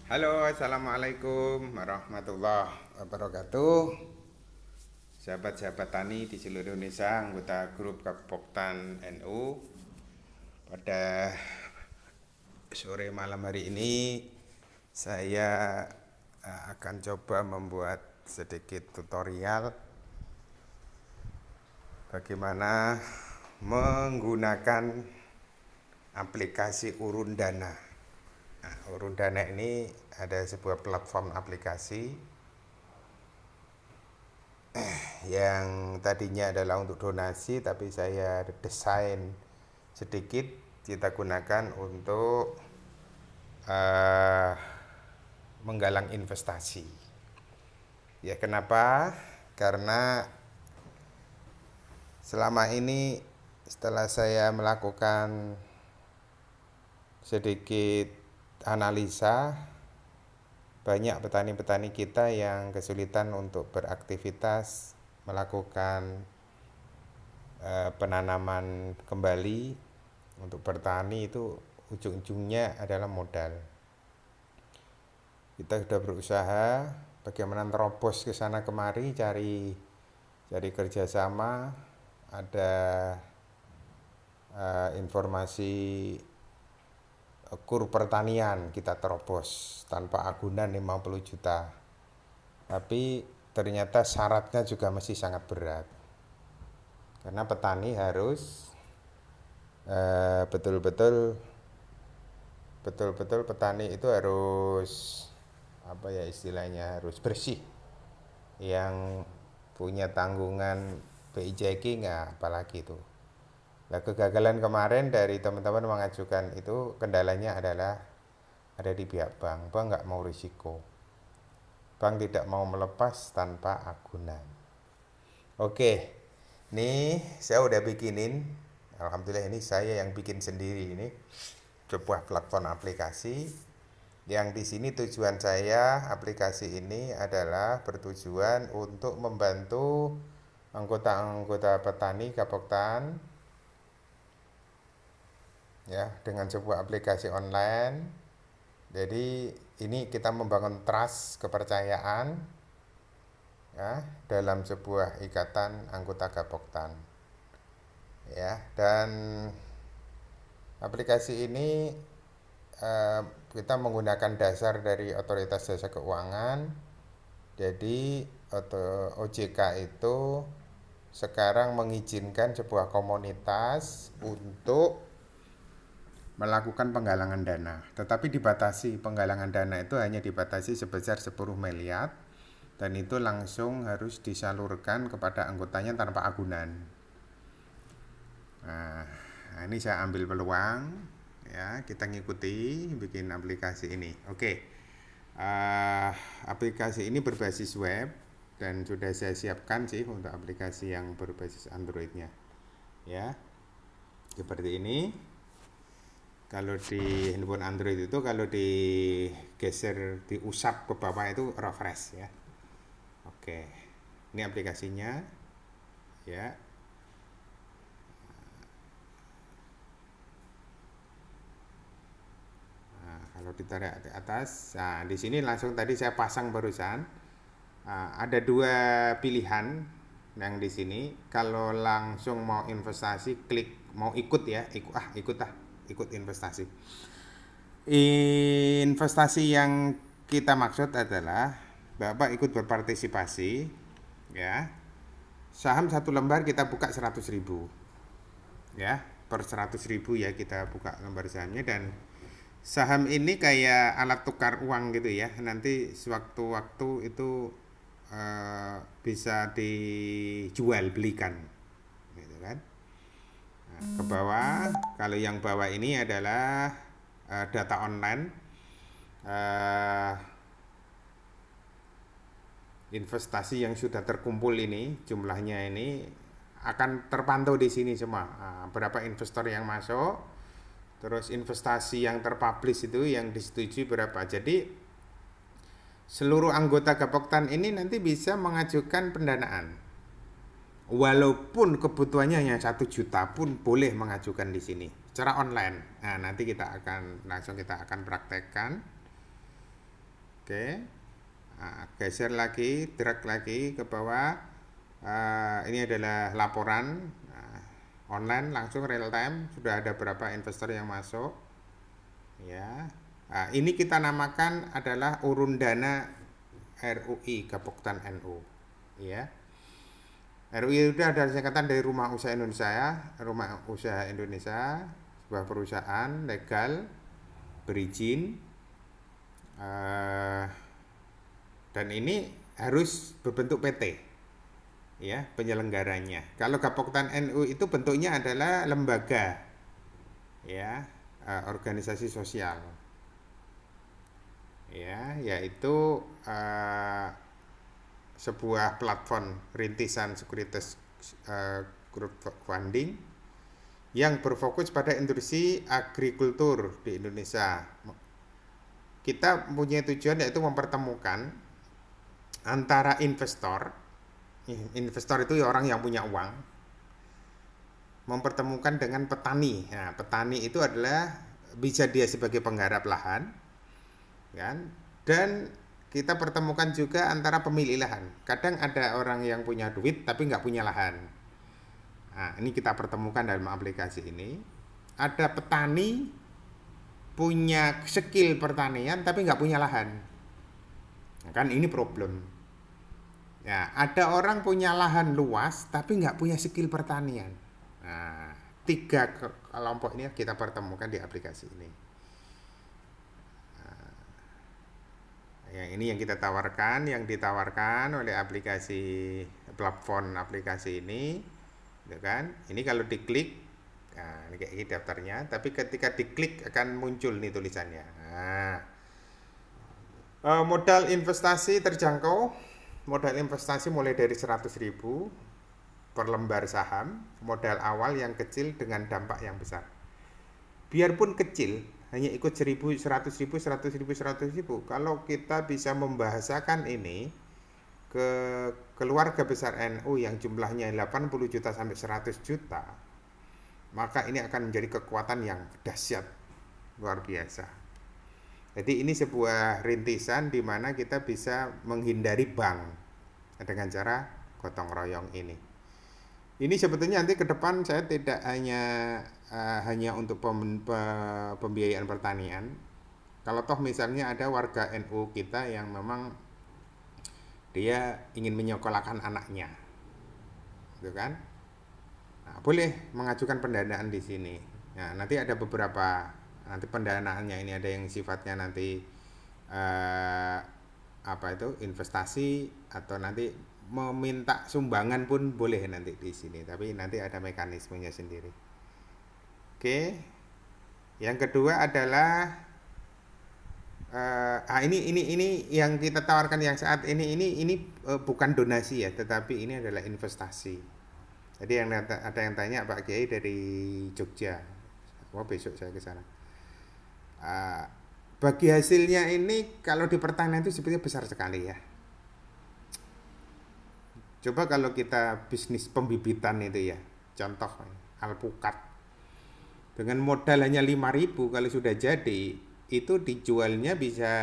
Halo, assalamualaikum warahmatullahi wabarakatuh. Sahabat-sahabat tani di seluruh Indonesia, anggota grup Kapoktan NU. Pada sore malam hari ini, saya akan coba membuat sedikit tutorial bagaimana menggunakan aplikasi Urun Dana. Nah, Urun Dana ini ada sebuah platform aplikasi yang tadinya adalah untuk donasi, tapi saya desain sedikit kita gunakan untuk uh, menggalang investasi. Ya, kenapa? Karena selama ini setelah saya melakukan sedikit analisa, banyak petani-petani kita yang kesulitan untuk beraktivitas, melakukan penanaman kembali. Untuk bertani itu ujung-ujungnya adalah modal. Kita sudah berusaha bagaimana terobos ke sana kemari, cari kerjasama, ada informasi kur pertanian kita terobos tanpa agunan 50 juta. Tapi ternyata syaratnya juga masih sangat berat. Karena petani harus betul-betul petani itu harus apa ya istilahnya, harus bersih. Yang punya tanggungan PIJK nggak, apalagi itu. Nah, kegagalan kemarin dari teman-teman mengajukan itu kendalanya adalah ada di pihak bank. Bank nggak mau risiko. Bank tidak mau melepas tanpa agunan. Oke, ini saya udah bikinin. Alhamdulillah ini saya yang bikin sendiri ini sebuah platform aplikasi. Yang di sini tujuan saya aplikasi ini adalah bertujuan untuk membantu anggota-anggota petani Kapoktan ya dengan sebuah aplikasi online. Jadi ini kita membangun trust, kepercayaan ya dalam sebuah ikatan anggota Kapoktan ya. Dan aplikasi ini kita menggunakan dasar dari Otoritas Jasa Keuangan. Jadi OJK itu sekarang mengizinkan sebuah komunitas untuk melakukan penggalangan dana, tetapi dibatasi. Penggalangan dana itu hanya dibatasi sebesar 10 miliar dan itu langsung harus disalurkan kepada anggotanya tanpa agunan. Nah, ini saya ambil peluang ya, kita ngikuti bikin aplikasi ini. Oke, aplikasi ini berbasis web dan sudah saya siapkan sih untuk aplikasi yang berbasis Androidnya ya, seperti ini. Kalau di handphone Android itu kalau digeser, diusap ke bawah itu refresh ya. Oke, ini aplikasinya ya. Nah, kalau ditarik ke atas, nah di sini langsung tadi saya pasang barusan. Ada dua pilihan yang di sini. Kalau langsung mau investasi, klik mau ikut ya, ikut investasi. Investasi yang kita maksud adalah Bapak ikut berpartisipasi ya. Saham satu lembar kita buka 100.000 ya, per 100.000 ya kita buka lembar sahamnya. Dan saham ini kayak alat tukar uang gitu ya, nanti sewaktu-waktu itu bisa dijual belikan gitu kan. Ke bawah, kalau yang bawah ini adalah data online. Investasi yang sudah terkumpul ini, jumlahnya ini akan terpantau di sini semua. Berapa investor yang masuk, terus investasi yang terpublish itu yang disetujui berapa. Jadi seluruh anggota Kapoktan ini nanti bisa mengajukan pendanaan. Walaupun kebutuhannya hanya 1 juta pun boleh mengajukan di sini secara online. Nah, nanti kita akan praktekkan Oke. Geser lagi, drag lagi ke bawah. Ini adalah laporan online langsung real time, sudah ada berapa investor yang masuk ya. Ini kita namakan adalah urun dana RUI Gapoktan NU ya. RUI itu adalah singkatan dari Rumah Usaha Indonesia. Rumah Usaha Indonesia sebuah perusahaan legal berizin, dan ini harus berbentuk PT ya penyelenggaranya. Kalau Gapoktan NU itu bentuknya adalah lembaga ya, organisasi sosial ya, yaitu sebuah platform rintisan sekuritas crowdfunding yang berfokus pada industri agrikultur di Indonesia. Kita punya tujuan yaitu mempertemukan antara investor itu orang yang punya uang, mempertemukan dengan petani. Nah, petani itu adalah bisa dia sebagai penggarap lahan, kan? Dan kita pertemukan juga antara pemilik lahan. Kadang ada orang yang punya duit tapi nggak punya lahan. Nah, ini kita pertemukan dalam aplikasi ini. Ada petani punya skill pertanian tapi nggak punya lahan. Nah, kan ini problem. Ya, ada orang punya lahan luas tapi nggak punya skill pertanian. Nah, 3 kelompok ini kita pertemukan di aplikasi ini. Yang ini yang kita tawarkan, yang ditawarkan oleh aplikasi platform aplikasi ini, gitu kan? Ini kalau diklik, nah, ini kayak ini daftarnya. Tapi ketika diklik akan muncul nih tulisannya. Nah, modal investasi terjangkau. Modal investasi mulai dari 100.000 per lembar saham, modal awal yang kecil dengan dampak yang besar. Biarpun kecil, hanya ikut 1.000, 100.000, 100.000, 100.000. Kalau kita bisa membahasakan ini ke keluarga besar NU yang jumlahnya 80 juta sampai 100 juta, maka ini akan menjadi kekuatan yang dahsyat, luar biasa. Jadi ini sebuah rintisan di mana kita bisa menghindari bank dengan cara gotong royong ini. Ini sebetulnya nanti ke depan saya tidak hanya untuk pembiayaan pertanian. Kalau toh misalnya ada warga NU kita yang memang dia ingin menyekolahkan anaknya, gitu kan? Nah, boleh mengajukan pendanaan di sini. Nah, nanti ada beberapa nanti pendanaannya ini ada yang sifatnya nanti investasi atau nanti meminta sumbangan pun boleh nanti di sini, tapi nanti ada mekanismenya sendiri. Oke. Yang kedua adalah ini yang kita tawarkan yang saat ini bukan donasi ya, tetapi ini adalah investasi. Jadi ada yang tanya Pak Kiai dari Jogja, besok saya ke sana. Bagi hasilnya ini kalau di pertanian itu sebenarnya besar sekali ya. Coba kalau kita bisnis pembibitan itu ya, contoh alpukat dengan modal hanya 5.000, kalau sudah jadi itu dijualnya bisa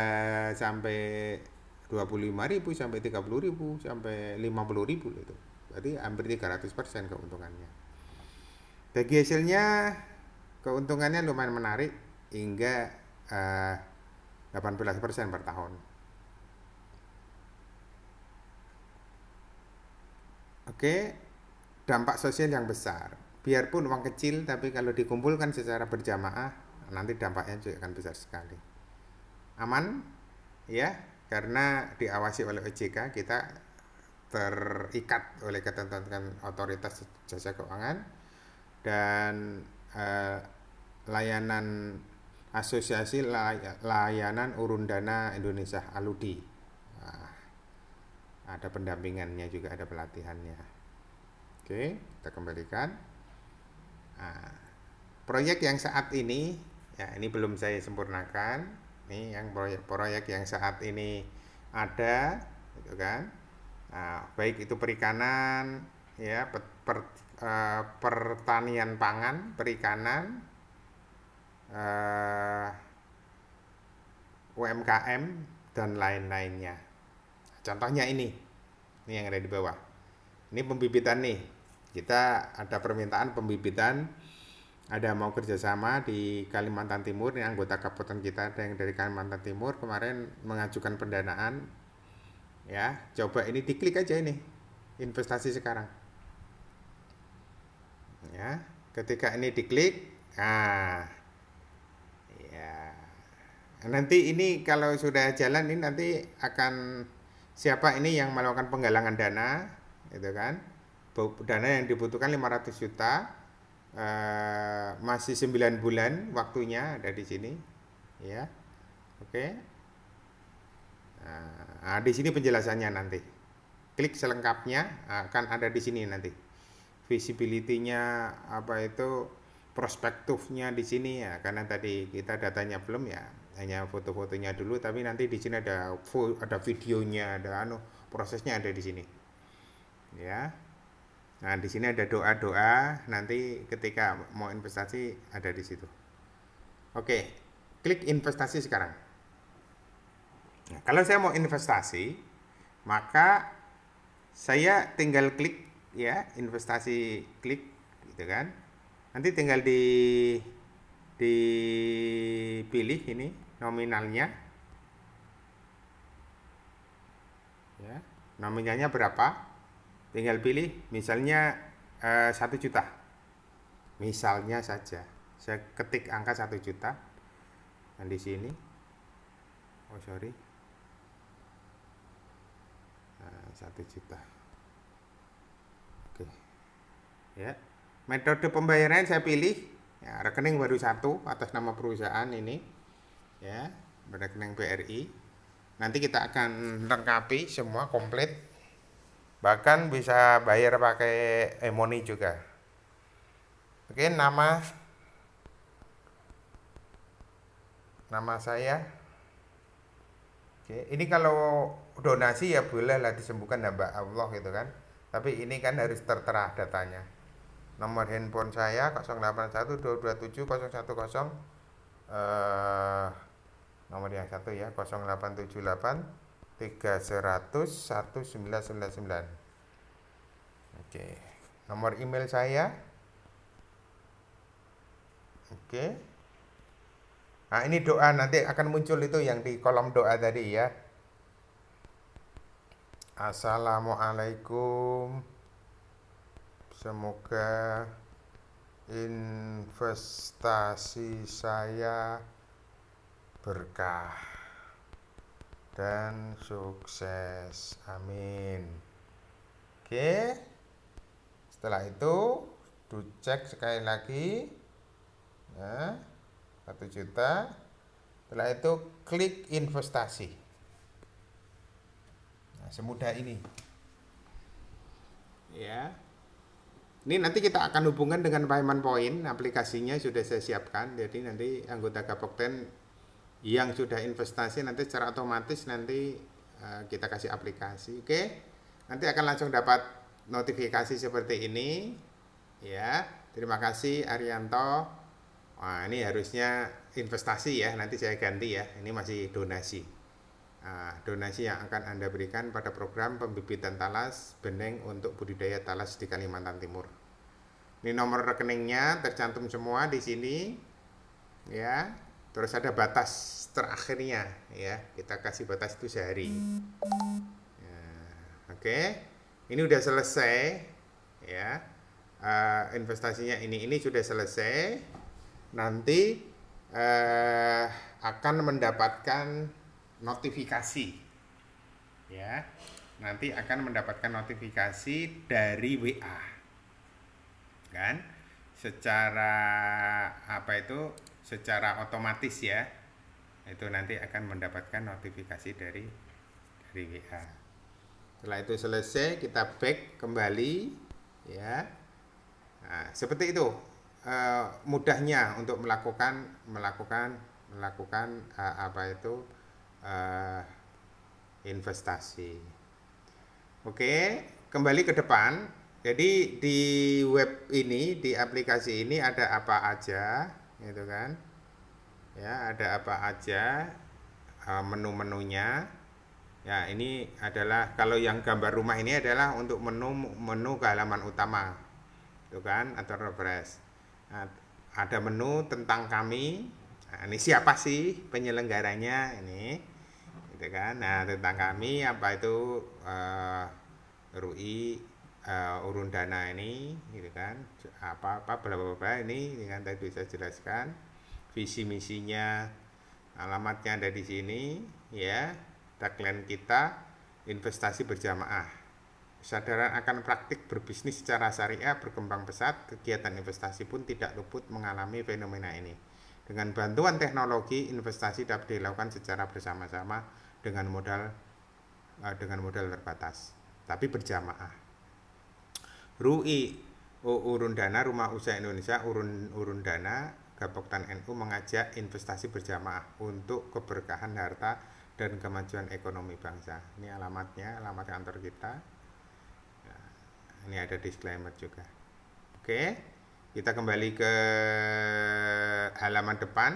sampai 25.000 sampai 30.000 sampai 50.000 itu. Berarti hampir 300% keuntungannya. Bagi hasilnya keuntungannya lumayan menarik hingga 18% per tahun. Oke, dampak sosial yang besar. Biarpun uang kecil, tapi kalau dikumpulkan secara berjamaah, nanti dampaknya juga akan besar sekali. Aman, ya, karena diawasi oleh OJK, kita terikat oleh ketentuan otoritas jasa keuangan dan layanan Asosiasi Layanan Urun Dana Indonesia ALUDI. Nah, ada pendampingannya juga, ada pelatihannya. Oke, kita kembalikan. Nah, proyek yang saat ini, ya ini belum saya sempurnakan. Ini yang proyek yang saat ini ada, gitu kan? Nah, baik itu perikanan, ya, pertanian pangan, perikanan, UMKM dan lain-lainnya. Contohnya ini yang ada di bawah. Ini pembibitan nih. Kita ada permintaan pembibitan, ada mau kerjasama di Kalimantan Timur. Ini anggota kabupaten kita ada yang dari Kalimantan Timur kemarin mengajukan pendanaan. Ya, coba ini diklik aja ini, investasi sekarang. Ya, ketika ini diklik, nah, ya. Nanti ini kalau sudah jalan ini nanti akan siapa ini yang melakukan penggalangan dana, gitu kan? Dana yang dibutuhkan 500 juta, masih 9 bulan waktunya ada di sini, ya. Oke. Nah, di sini penjelasannya nanti. Klik selengkapnya akan ada di sini nanti. Visibility-nya apa itu, prospektifnya di sini ya, karena tadi kita datanya belum ya, hanya foto-fotonya dulu, tapi nanti di sini ada videonya, ada prosesnya ada di sini. Ya. Nah, di sini ada doa-doa, nanti ketika mau investasi ada di situ. Oke, klik investasi sekarang. Nah, kalau saya mau investasi, maka saya tinggal klik ya, investasi, klik gitu kan. Nanti tinggal dipilih ini nominalnya. Ya, nominalnya berapa? Tinggal pilih, misalnya 1 juta. Misalnya saja. Saya ketik angka 1 juta. Dan di sini. Oh, sorry. 1 juta. Oke. Ya. Metode pembayaran saya pilih ya, rekening baru 1 atas nama perusahaan ini. Ya, rekening BRI. Nanti kita akan lengkapi semua komplit. Bahkan bisa bayar pakai e-money juga. Oke, nama saya. Oke, ini kalau donasi ya boleh lah disembuhkan hamba Allah gitu kan. Tapi ini kan harus tertera datanya. Nomor handphone saya 0812270110, nomor yang satu ya, 0878 300 1999. Oke. Nomor email saya. Oke. Nah, ini doa nanti akan muncul itu yang di kolom doa tadi ya. Assalamualaikum. Semoga investasi saya berkah dan sukses. Amin. Oke. Setelah itu dicek sekali lagi. Ya, 1 juta. Setelah itu klik investasi. Nah, semudah ini. Ya. Ini nanti kita akan hubungkan dengan Payment Point, aplikasinya sudah saya siapkan. Jadi nanti anggota Gapokten yang sudah investasi nanti secara otomatis nanti kita kasih aplikasi. Oke. Nanti akan langsung dapat notifikasi seperti ini. Ya. Terima kasih Arianto. Wah, ini harusnya investasi ya. Nanti saya ganti ya. Ini masih donasi. Donasi yang akan Anda berikan pada program pembibitan talas bening untuk budidaya talas di Kalimantan Timur. Ini nomor rekeningnya tercantum semua di sini. Ya. Terus ada batas terakhirnya ya, kita kasih batas itu sehari. Ya, oke. Ini udah selesai ya. Investasinya ini sudah selesai. Nanti akan mendapatkan notifikasi ya. Nanti akan mendapatkan notifikasi dari WA. Kan? Secara secara otomatis ya, itu nanti akan mendapatkan notifikasi dari WA. Setelah itu selesai, kita back kembali ya. Nah, seperti itu mudahnya untuk melakukan investasi. Oke, kembali ke depan. Jadi di web ini, di aplikasi ini ada apa aja, gitu kan? Ya, ada apa aja. menu-menunya. Ya, ini adalah kalau yang gambar rumah ini adalah untuk menu ke halaman utama, itu kan, atau refresh. Nah, ada menu tentang kami. Nah, ini siapa sih penyelenggaranya ini, gitu kan? Nah, tentang kami apa itu RUI urun dana ini, gitu kan? Apa bla bla bla ini, kan tadi bisa jelaskan. Visi misinya, alamatnya ada di sini, ya. Tagline kita, investasi berjamaah. Kesadaran akan praktik berbisnis secara syariah berkembang pesat, kegiatan investasi pun tidak luput mengalami fenomena ini. Dengan bantuan teknologi, investasi dapat dilakukan secara bersama-sama dengan modal terbatas, tapi berjamaah. RUI urun dana Rumah Usaha Indonesia urun dana Gapoktan NU mengajak investasi berjamaah untuk keberkahan harta dan kemajuan ekonomi bangsa. Ini alamatnya, alamat kantor kita. Nah, ini ada disclaimer juga. Oke, kita kembali ke halaman depan.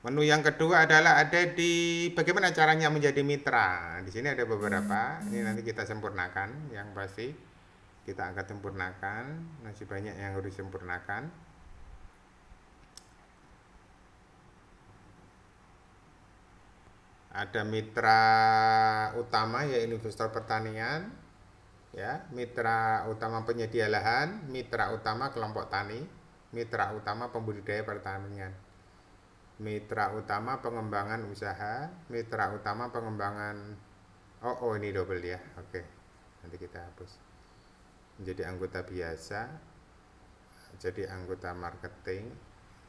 Menu yang kedua adalah ada di bagaimana caranya menjadi mitra. Di sini ada beberapa. Ini nanti kita sempurnakan, yang pasti kita akan sempurnakan. Masih banyak yang harus disempurnakan. Ada mitra utama yaitu investor pertanian, ya, mitra utama penyedia lahan, mitra utama kelompok tani, mitra utama pembudidaya pertanian, mitra utama pengembangan usaha, mitra utama pengembangan ini double ya. Oke, nanti kita hapus. Menjadi anggota biasa, jadi anggota marketing.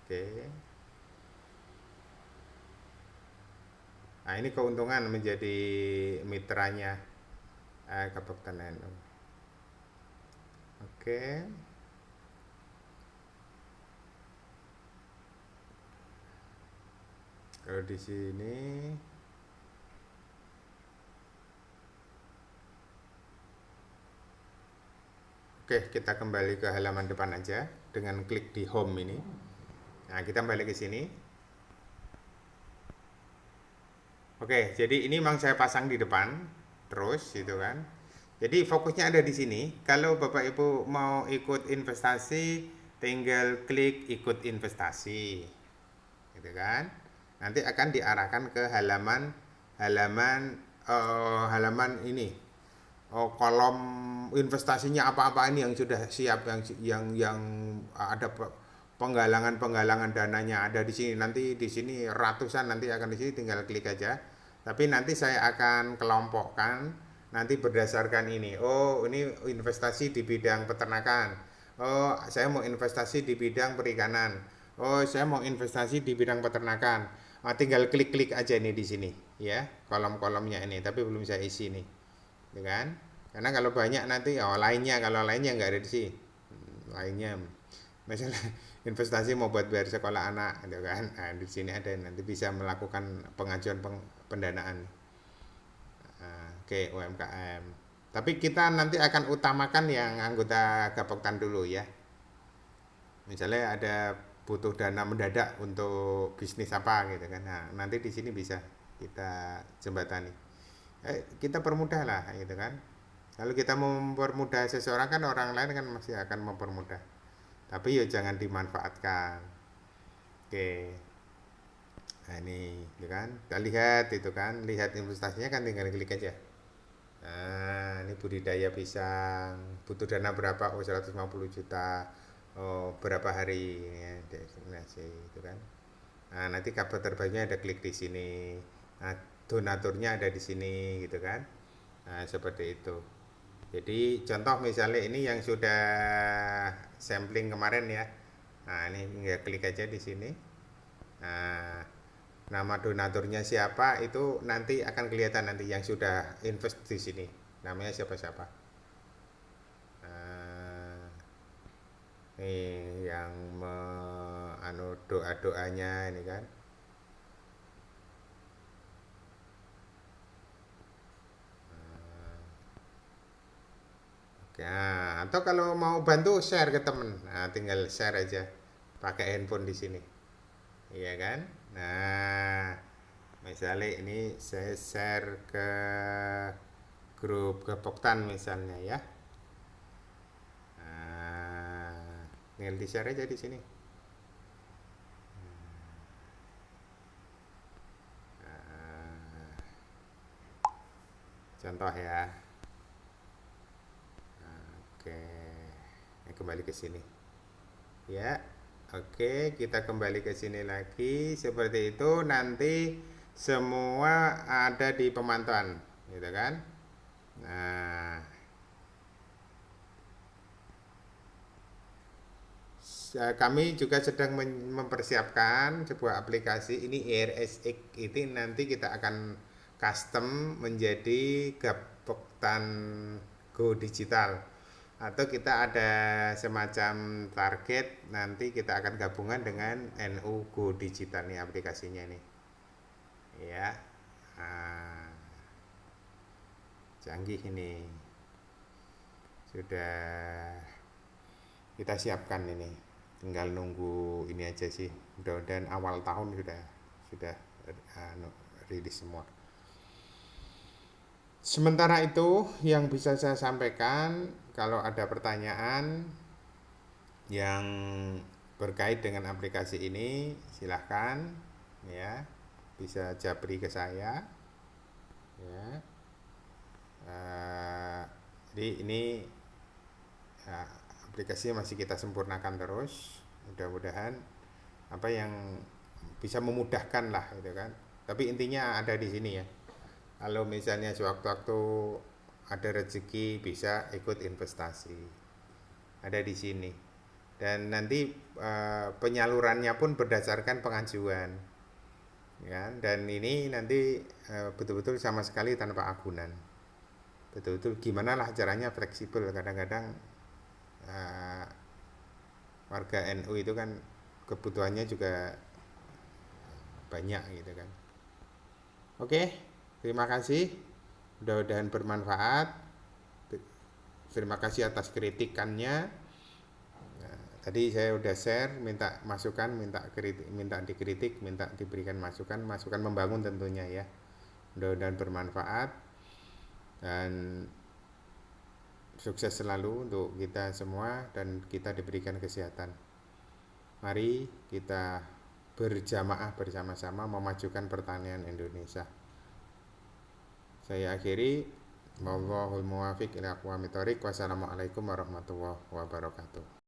Oke. Nah, ini keuntungan menjadi mitranya Gapoktan NU. Oke. Kalau di sini oke, kita kembali ke halaman depan aja dengan klik di home ini. Nah, kita kembali ke sini. Oke, jadi ini memang saya pasang di depan terus gitu kan. Jadi fokusnya ada di sini. Kalau Bapak Ibu mau ikut investasi, tinggal klik ikut investasi. Gitu kan. Nanti akan diarahkan ke halaman ini. Kolom investasinya apa-apa ini yang sudah siap, yang ada penggalangan dananya ada di sini. Nanti di sini ratusan, nanti akan di sini tinggal klik aja. Tapi nanti saya akan kelompokkan nanti berdasarkan ini. Oh, ini investasi di bidang peternakan. Oh, saya mau investasi di bidang perikanan. Oh, saya mau investasi di bidang peternakan. Tinggal klik-klik aja nih di sini, ya, kolom-kolomnya ini. Tapi belum saya isi nih, ya kan? Karena kalau banyak nanti, kalau lainnya nggak ada di sini. Lainnya, misalnya investasi mau buat bayar sekolah anak, gitu kan? Nah, di sini ada, nanti bisa melakukan pengajuan pendanaan. Oke, UMKM. Tapi kita nanti akan utamakan yang anggota Gapoktan dulu ya. Misalnya ada butuh dana mendadak untuk bisnis apa gitu kan. Nah, nanti di sini bisa kita jembatani. Kita permudah lah gitu kan. Kalau kita mempermudah seseorang kan orang lain kan masih akan mempermudah. Tapi ya jangan dimanfaatkan. Oke. Nah, ini gitu kan. Kita lihat itu kan, lihat investasinya kan tinggal klik aja. Nah, ini budidaya pisang, butuh dana berapa? 150 juta. Berapa hari ya, destinasi itu kan. Nah, nanti kabar terbaiknya ada klik di sini. Nah, donaturnya ada di sini gitu kan. Nah, seperti itu. Jadi contoh misalnya ini yang sudah sampling kemarin ya. Nah, ini tinggal klik aja di sini. Nah, nama donaturnya siapa itu nanti akan kelihatan nanti yang sudah invest di sini. Namanya siapa-siapa. Nih yang doa-doanya ini kan. Oke, nah, Atau kalau mau bantu share ke temen, nah, tinggal share aja pakai handphone di sini, iya kan? Nah, misalnya ini saya share ke grup Gapoktan misalnya ya. Nah, tinggal di share aja di sini. Nah, contoh ya. Oke, ini kembali ke sini. Ya, oke, kita kembali ke sini lagi. Seperti itu nanti semua ada di pemantauan, gitu kan? Nah, kami juga sedang mempersiapkan sebuah aplikasi ini IRSX itu nanti kita akan custom menjadi Gapoktan Go Digital atau kita ada semacam target nanti kita akan gabungan dengan NU Go Digital nih aplikasinya nih ya. Nah, canggih ini sudah kita siapkan ini, tinggal nunggu ini aja sih, mudah-mudahan awal tahun sudah rilis semua. Sementara itu yang bisa saya sampaikan, kalau ada pertanyaan yang berkait dengan aplikasi ini silahkan ya, bisa japri ke saya ya. Jadi ini aplikasinya masih kita sempurnakan terus, mudah-mudahan apa yang bisa memudahkan lah gitu kan, tapi intinya ada di sini ya. Kalau misalnya sewaktu-waktu ada rezeki bisa ikut investasi, ada di sini. Dan nanti penyalurannya pun berdasarkan pengajuan ya, dan ini nanti betul-betul sama sekali tanpa agunan, betul-betul gimana lah caranya fleksibel. Kadang-kadang warga NU itu kan kebutuhannya juga banyak gitu kan. Oke, terima kasih, mudah-mudahan bermanfaat. Terima kasih atas kritikannya. Nah, tadi saya udah share, minta masukan, minta kritik, minta dikritik, minta diberikan masukan, masukan membangun tentunya ya. Mudah-mudahan bermanfaat dan sukses selalu untuk kita semua dan kita diberikan kesehatan. Mari kita berjamaah bersama-sama memajukan pertanian Indonesia. Saya akhiri, wallahul muwaffiq ila aqwamit thoriq. Wassalamualaikum warahmatullahi wabarakatuh.